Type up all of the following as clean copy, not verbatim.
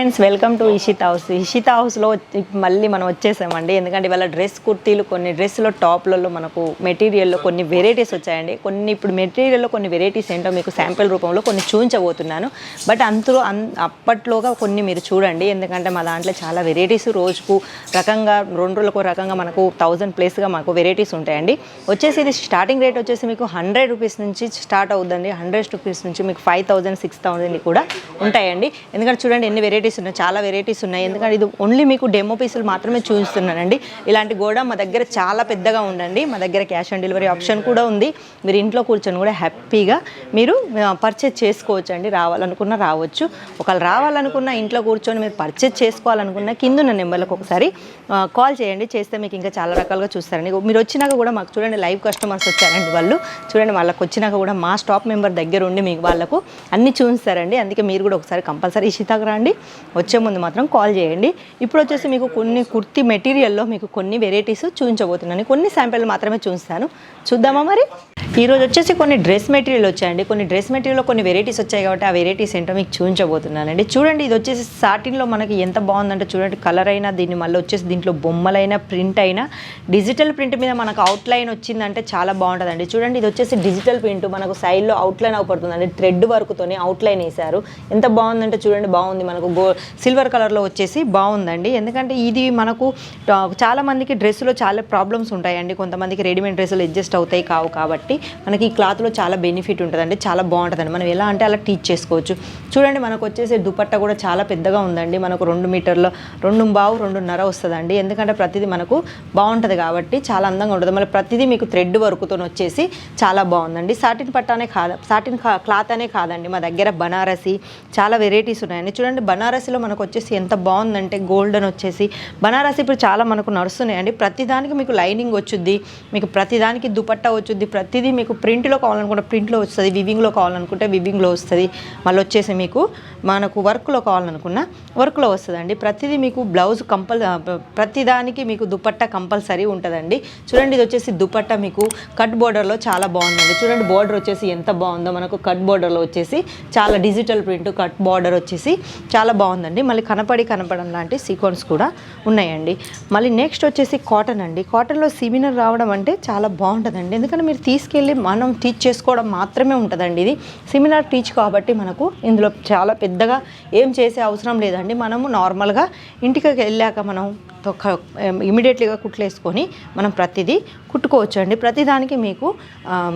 Friends, welcome to Ishita హౌస్లో మళ్ళీ మనం వచ్చేసామండి. ఎందుకంటే ఇవాళ డ్రెస్ కుర్తీలు, కొన్ని డ్రెస్లో టాప్లలో మనకు మెటీరియల్లో కొన్ని వెరైటీస్ వచ్చాయండి. ఇప్పుడు మెటీరియల్లో కొన్ని వెరైటీస్ ఏంటో మీకు శాంపిల్ రూపంలో కొన్ని చూపించబోతున్నాను. బట్ అప్పట్లోగా కొన్ని మీరు చూడండి, ఎందుకంటే మా దాంట్లో చాలా వెరైటీస్ రోజుకు రకంగా 2 రోజులకు రకంగా మనకు 1000+ మాకు వెరైటీస్ ఉంటాయండి. వచ్చేసి ఇది స్టార్టింగ్ రేట్ వచ్చేసి మీకు 100 రూపీస్ నుంచి స్టార్ట్ అవుతుందండి. 100 రూపీస్ నుంచి మీకు 5000, 6000 కూడా ఉంటాయండి. ఎందుకంటే చూడండి ఎన్ని వెరైటీస్ ఉన్నాయి, చాలా వెరైటీస్ ఉన్నాయి. ఎందుకంటే ఇది ఓన్లీ మీకు డెమో పీసులు మాత్రమే చూపిస్తున్నానండి. ఇలాంటి గోడ మా దగ్గర చాలా పెద్దగా ఉండండి. మా దగ్గర క్యాష్ ఆన్ డెలివరీ ఆప్షన్ కూడా ఉంది. మీరు ఇంట్లో కూర్చొని కూడా హ్యాపీగా మీరు పర్చేజ్ చేసుకోవచ్చు అండి. రావాలనుకున్నా రావచ్చు. ఒకవేళ రావాలనుకున్నా ఇంట్లో కూర్చొని మీరు పర్చేజ్ చేసుకోవాలనుకున్నా కింద ఉన్న నెంబర్లకు ఒకసారి కాల్ చేయండి. చేస్తే మీకు ఇంకా చాలా రకాలుగా చూస్తారండి. మీరు వచ్చినాక కూడా మాకు చూడండి లైవ్ కస్టమర్స్ వచ్చారండి. వాళ్ళు చూడండి, వాళ్ళకి వచ్చినాక కూడా మా స్టాప్ మెంబర్ దగ్గర ఉండి మీకు వాళ్ళకు అన్నీ చూపిస్తారండి. అందుకే మీరు కూడా ఒకసారి కంపల్సరీ ఇషితాకు రండి. వచ్చే ముందు మాత్రం కాల్ చేయండి. ఇప్పుడు వచ్చేసి మీకు కొన్ని కుర్తీ మెటీరియల్లో మీకు కొన్ని వెరైటీస్ చూపించబోతున్నాను. కొన్ని శాంపిల్ మాత్రమే చూపిస్తాను. చూద్దామా మరి? ఈరోజు వచ్చేసి కొన్ని డ్రెస్ మెటీరియల్ వచ్చాయండి. కొన్ని డ్రెస్ మెటీరియల్లో కొన్ని వెరైటీస్ వచ్చాయి కాబట్టి ఆ వెరైటీస్ ఏంటో మీకు చూపించబోతున్నానండి. చూడండి, ఇది వచ్చేసి సాటిన్లో మనకి ఎంత బాగుందంటే చూడండి, కలర్ అయినా దీన్ని మళ్ళీ వచ్చేసి దీంట్లో బొమ్మలైనా ప్రింట్ అయినా డిజిటల్ ప్రింట్ మీద మనకు అవుట్లైన్ వచ్చిందంటే చాలా బాగుంటుందండి. చూడండి, ఇది వచ్చేసి డిజిటల్ ప్రింట్ మనకు సైడ్లో అవుట్లైన్ అవుపడుతుందండి. థ్రెడ్ వర్క్తోని అవుట్లైన్ వేశారు. ఎంత బాగుందంటే చూడండి, బాగుంది. మనకు సిల్వర్ కలర్లో వచ్చేసి బాగుందండి. ఎందుకంటే ఇది మనకు చాలామందికి డ్రెస్సులో చాలా ప్రాబ్లమ్స్ ఉంటాయండి. కొంతమందికి రెడీమేడ్ డ్రెస్సులు అడ్జస్ట్ అవుతాయి కావు. కాబట్టి మనకి ఈ క్లాత్లో చాలా బెనిఫిట్ ఉంటుందండి. చాలా బాగుంటుందండి. మనం ఎలా అంటే అలా టీచ్ చేసుకోవచ్చు. చూడండి, మనకు వచ్చేసి దుపట్టా కూడా చాలా పెద్దగా ఉందండి. మనకు 2 మీటర్ల 2.5, 2.5 వస్తుందండి. ఎందుకంటే ప్రతిదీ మనకు బాగుంటుంది కాబట్టి చాలా అందంగా ఉంటుంది. మళ్ళీ ప్రతిదీ మీకు థ్రెడ్ వర్క్తో వచ్చేసి చాలా బాగుందండి. సాటిన్ పట్టానే కాదు, సాటిన్ క్లాత్ అనే కాదండి, మా దగ్గర బనారసి చాలా వెరైటీస్ ఉన్నాయండి. చూడండి, బనారసిలో మనకు వచ్చేసి ఎంత బాగుందంటే గోల్డెన్ వచ్చేసి బనారసి ఇప్పుడు చాలా మనకు నడుస్తున్నాయండి. ప్రతిదానికి మీకు లైనింగ్ వచ్చుద్ది, మీకు ప్రతిదానికి దుపట్టా వచ్చుద్ది. ప్రతిదీ మీకు ప్రింట్లో కావాలనుకుంటే ప్రింట్లో వస్తుంది, వివింగ్లో కావాలనుకుంటే వివింగ్లో వస్తుంది. మళ్ళీ వచ్చేసి మీకు మనకు వర్క్లో కావాలనుకున్న వర్క్లో వస్తుందండి. ప్రతిదీ మీకు బ్లౌజ్ ప్రతిదానికి మీకు దుపట్టా కంపల్సరీ ఉంటుందండి. చూడండి, ఇది వచ్చేసి దుపట్టా మీకు కట్ బోర్డర్లో చాలా బాగుందండి. చూడండి, బోర్డర్ వచ్చేసి ఎంత బాగుందో. మనకు కట్ బోర్డర్లో వచ్చేసి చాలా డిజిటల్ ప్రింట్ కట్ బోర్డర్ వచ్చేసి చాలా బాగుందండి. మళ్ళీ కనపడం లాంటి సీక్వెన్స్ కూడా ఉన్నాయండి. మళ్ళీ నెక్స్ట్ వచ్చేసి కాటన్ అండి. కాటన్లో సిమినర్ రావడం అంటే చాలా బాగుంటుందండి. ఎందుకంటే మీరు తీసుకెళ్ళి మనం టీచ్ చేసుకోవడం మాత్రమే ఉంటుందండి. ఇది సిమినర్ టీచ్ కాబట్టి మనకు ఇందులో చాలా పెద్దగా ఏం చేసే అవసరం లేదండి. మనము నార్మల్గా ఇంటికి వెళ్ళాక మనం ఇమీడియట్లీగా కుట్లేసుకొని మనం ప్రతిదీ కుట్టుకోవచ్చు అండి. ప్రతిదానికి మీకు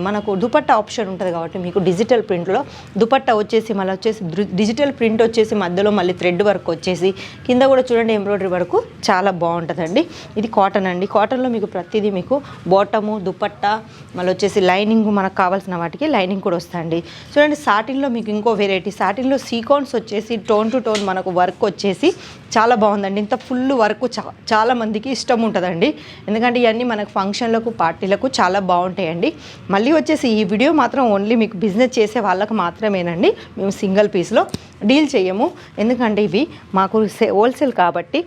మనకు దుపట్టా ఆప్షన్ ఉంటుంది కాబట్టి మీకు డిజిటల్ ప్రింట్లో దుపట్టా వచ్చేసి మళ్ళీ వచ్చేసి డిజిటల్ ప్రింట్ వచ్చేసి మధ్యలో మళ్ళీ థ్రెడ్ వర్క్ వచ్చేసి కింద కూడా చూడండి ఎంబ్రాయిడరీ వరకు చాలా బాగుంటుందండి. ఇది కాటన్ అండి. కాటన్లో మీకు ప్రతిదీ మీకు బాటము దుపట్టా మళ్ళీ వచ్చేసి లైనింగ్ మనకు కావాల్సిన వాటికి లైనింగ్ కూడా వస్తుంది. చూడండి, సాటిన్లో మీకు ఇంకో వెరైటీ, సాటిన్లో సీక్వెన్స్ వచ్చేసి టోన్ టు టోన్ మనకు వర్క్ వచ్చేసి చాలా బాగుందండి. ఇంత ఫుల్ వర్క్ చాలా మందికి ఇష్టం ఉంటుందండి. ఎందుకంటే ఇవన్నీ మనకు ఫంక్షన్లకు పార్టీలకు చాలా బాగుంటాయండి. మళ్ళీ వచ్చేసి ఈ వీడియో మాత్రం ఓన్లీ మీకు బిజినెస్ చేసే వాళ్ళకు మాత్రమేనండి. మేము సింగిల్ పీస్లో డీల్ చేయము. ఎందుకంటే ఇవి మాకు హోల్సేల్ కాబట్టి,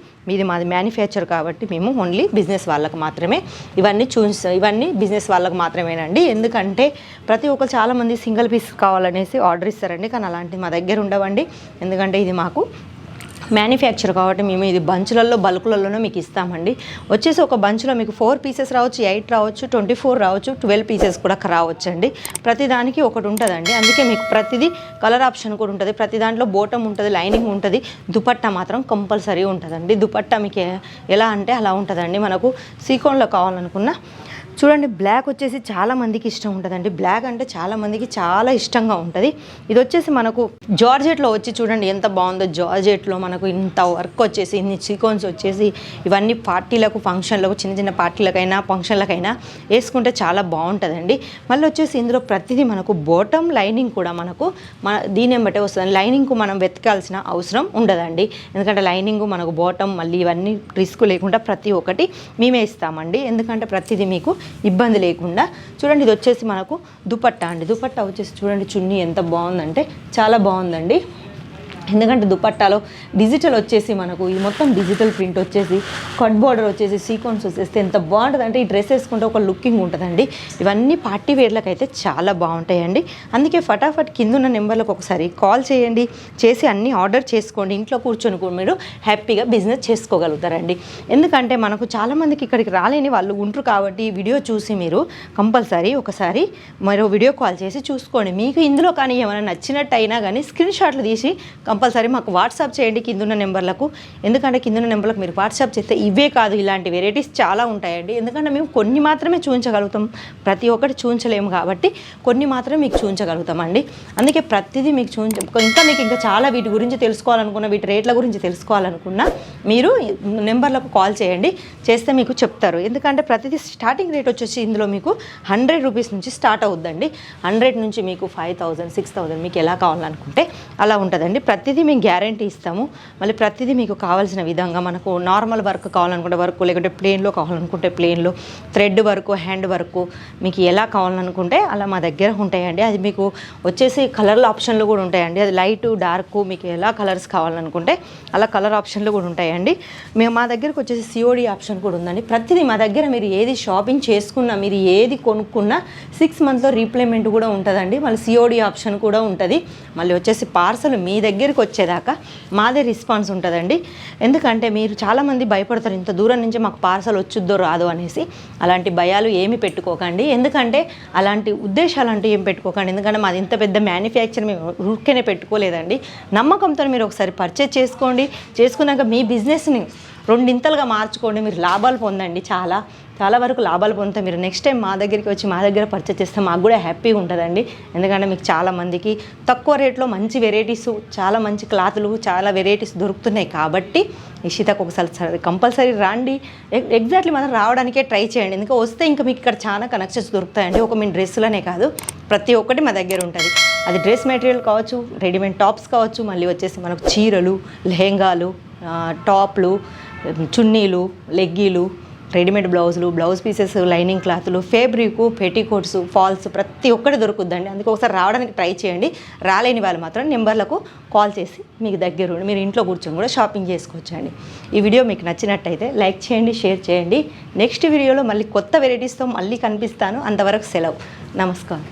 మాది మ్యానుఫ్యాక్చర్ కాబట్టి మేము ఓన్లీ బిజినెస్ వాళ్ళకు మాత్రమే ఇవన్నీ బిజినెస్ వాళ్ళకు మాత్రమేనండి. ఎందుకంటే ప్రతి ఒక్కరు చాలామంది సింగిల్ పీస్ కావాలనేసి ఆర్డర్ ఇస్తారండి. కానీ అలాంటివి మా దగ్గర ఉండవండి. ఎందుకంటే ఇది మాకు మ్యానుఫ్యాక్చర్ కాబట్టి మేము ఇది బంచులలో బల్కులలోనే మీకు ఇస్తామండి. వచ్చేసి ఒక బంచ్లో మీకు 4 పీసెస్ రావచ్చు, 8 రావచ్చు, 24 రావచ్చు, 12 పీసెస్ కూడా రావచ్చు అండి. ప్రతిదానికి ఒకటి ఉంటుందండి. అందుకే మీకు ప్రతిదీ కలర్ ఆప్షన్ కూడా ఉంటుంది. ప్రతి దాంట్లో బోటం ఉంటుంది, లైనింగ్ ఉంటుంది, దుపట్టా మాత్రం కంపల్సరీ ఉంటుందండి. దుపట్టా మీకు ఎలా అంటే అలా ఉంటుందండి. మనకు సీకోన్లో కావాలనుకున్న చూడండి, బ్లాక్ వచ్చేసి చాలామందికి ఇష్టం ఉంటుందండి. బ్లాక్ అంటే చాలామందికి చాలా ఇష్టంగా ఉంటుంది. ఇది వచ్చేసి మనకు జార్జెట్లో వచ్చి చూడండి ఎంత బాగుందో. జార్జెట్లో మనకు ఇంత వర్క్ వచ్చేసి ఇన్ని సీక్వెన్స్ వచ్చేసి ఇవన్నీ పార్టీలకు ఫంక్షన్లకు చిన్న పార్టీలకైనా ఫంక్షన్లకైనా వేసుకుంటే చాలా బాగుంటుందండి. మళ్ళీ వచ్చేసి ఇందులో ప్రతిదీ మనకు బాటమ్ లైనింగ్ కూడా మనకు దీని బట్టే వస్తుంది. లైనింగ్కు మనం వెతకాల్సిన అవసరం ఉండదండి. ఎందుకంటే లైనింగ్ మనకు బాటమ్ మళ్ళీ ఇవన్నీ రిస్క్ లేకుండా ప్రతి ఒక్కటి మేమే ఇస్తామండి. ఎందుకంటే ప్రతిదీ మీకు ఇబ్బంది లేకుండా. చూడండి, ఇది వచ్చేసి మనకు దుపట్టా అండి. దుపట్టా వచ్చేసి చూడండి చున్నీ ఎంత బాగుందంటే చాలా బాగుందండి. ఎందుకంటే దుపట్టాలో డిజిటల్ వచ్చేసి మనకు ఈ మొత్తం డిజిటల్ ప్రింట్ వచ్చేసి కట్ బోర్డర్ వచ్చేసి సీక్వెన్స్ వచ్చేస్తే ఎంత బాగుంటుంది అంటే ఈ డ్రెస్ వేసుకుంటే ఒక లుకింగ్ ఉంటుందండి. ఇవన్నీ పార్టీ వేర్లకు అయితే చాలా బాగుంటాయండి. అందుకే ఫటాఫట్ కింద ఉన్న నెంబర్లకు ఒకసారి కాల్ చేయండి, చేసి అన్నీ ఆర్డర్ చేసుకోండి. ఇంట్లో కూర్చొని కూడా మీరు హ్యాపీగా బిజినెస్ చేసుకోగలుగుతారండి. ఎందుకంటే మనకు చాలామందికి ఇక్కడికి రాలేని వాళ్ళు ఉంటారు కాబట్టి ఈ వీడియో చూసి మీరు కంపల్సరీ ఒకసారి మరో వీడియో కాల్ చేసి చూసుకోండి. మీకు ఇందులో కానీ ఏమైనా నచ్చినట్టు అయినా కానీ స్క్రీన్ షాట్లు తీసి కంపల్సరీ మాకు వాట్సాప్ చేయండి కిందున్న నెంబర్లకు. ఎందుకంటే కిందున్న నెంబర్లకు మీరు వాట్సాప్ చేస్తే ఇవే కాదు ఇలాంటి వెరైటీస్ చాలా ఉంటాయండి. ఎందుకంటే మేము కొన్ని మాత్రమే చూపించగలుగుతాం, ప్రతి ఒక్కటి చూపించలేము కాబట్టి కొన్ని మాత్రమే మీకు చూపించగలుగుతామండి. అందుకే ప్రతిదీ మీకు ఇంకా చాలా వీటి గురించి తెలుసుకోవాలనుకున్నా, వీటి రేట్ల గురించి తెలుసుకోవాలనుకున్నా మీరు నెంబర్లకు కాల్ చేయండి, చేస్తే మీకు చెప్తారు. ఎందుకంటే ప్రతిదీ స్టార్టింగ్ రేట్ వచ్చేసి ఇందులో మీకు 100 రూపీస్ నుంచి స్టార్ట్ అవుద్దండి. 100 నుంచి మీకు 5000, 6000 మీకు ఎలా కావాలనుకుంటే అలా ఉంటుందండి. ప్రతిదీ మేము గ్యారంటీ ఇస్తాము. మళ్ళీ ప్రతిదీ మీకు కావాల్సిన విధంగా మనకు నార్మల్ వర్క్ కావాలనుకుంటే వర్క్, లేకుంటే ప్లెయిన్లో కావాలనుకుంటే ప్లెయిన్లో, థ్రెడ్ వర్క్, హ్యాండ్ వర్క్ మీకు ఎలా కావాలనుకుంటే అలా మా దగ్గర ఉంటాయండి. అది మీకు వచ్చేసి కలర్ల ఆప్షన్లు కూడా ఉంటాయండి. అది లైట్ డార్క్ మీకు ఎలా కలర్స్ కావాలనుకుంటే అలా కలర్ ఆప్షన్లు కూడా ఉంటాయండి. మా దగ్గరకు వచ్చేసి సిఓడి ఆప్షన్ కూడా ఉందండి. ప్రతిదీ మా దగ్గర మీరు ఏది షాపింగ్ చేసుకున్నా, మీరు ఏది కొనుక్కున్నా 6 మంత్స్లో రీప్లేమెంట్ కూడా ఉంటుందండి. మళ్ళీ సిఓడి ఆప్షన్ కూడా ఉంటుంది. మళ్ళీ వచ్చేసి పార్సల్ మీ దగ్గరికి వచ్చేదాకా మాదే రెస్పాన్స్ ఉంటుందండి. ఎందుకంటే మీరు చాలామంది భయపడతారు, ఇంత దూరం నుంచి మాకు పార్సల్ వచ్చుద్దో రాదో అనేసి. అలాంటి భయాలు ఏమి పెట్టుకోకండి. ఎందుకంటే అలాంటి ఉద్దేశాలు అంటూ ఏం పెట్టుకోకండి. ఎందుకంటే మాది ఇంత పెద్ద మ్యానుఫ్యాక్చర్ మేము ఊరికేనే పెట్టుకోలేదండి. నమ్మకంతో మీరు ఒకసారి పర్చేజ్ చేసుకోండి. చేసుకున్నాక మీ బిజినెస్ని రెండింతలుగా మార్చుకోండి, మీరు లాభాలు పొందండి. చాలా వరకు లాభాలు పొందితే మీరు నెక్స్ట్ టైం మా దగ్గరికి వచ్చి మా దగ్గర పర్చేస్ చేస్తే మాకు కూడా హ్యాపీగా ఉంటుందండి. ఎందుకంటే మీకు చాలామందికి తక్కువ రేట్లో మంచి వెరైటీస్, చాలా మంచి క్లాతులు, చాలా వెరైటీస్ దొరుకుతున్నాయి. కాబట్టి ఇషితకు ఒకసారి కంపల్సరీ రండి. ఎగ్జాక్ట్లీ మనం రావడానికే ట్రై చేయండి. ఎందుకంటే వస్తే ఇంకా మీకు ఇక్కడ చాలా కనెక్షన్స్ దొరుకుతాయండి. ఒక మీ డ్రెస్సులనే కాదు, ప్రతి ఒక్కటి మా దగ్గర ఉంటుంది. అది డ్రెస్ మెటీరియల్ కావచ్చు, రెడీమేడ్ టాప్స్ కావచ్చు, మళ్ళీ వచ్చేసి మనకు చీరలు, లెహెంగాలు, టాప్లు, చున్నీలు, లెగ్గీలు, రెడీమేడ్ బ్లౌజులు, బ్లౌజ్ పీసెస్, లైనింగ్ క్లాతులు, ఫేబ్రిక్, పెట్టికోట్స్, ఫాల్స్ ప్రతి ఒక్కటి దొరుకుద్దండి. అందుకే ఒకసారి రావడానికి ట్రై చేయండి. రాలేని వాళ్ళు మాత్రం నెంబర్లకు కాల్ చేసి మీకు దగ్గరుండి మీరు ఇంట్లో కూర్చొని కూడా షాపింగ్ చేసుకోవచ్చండి. ఈ వీడియో మీకు నచ్చినట్టయితే లైక్ చేయండి, షేర్ చేయండి. నెక్స్ట్ వీడియోలో మళ్ళీ కొత్త వెరైటీస్తో మళ్ళీ కనిపిస్తాను. అంతవరకు సెలవు. నమస్కారం.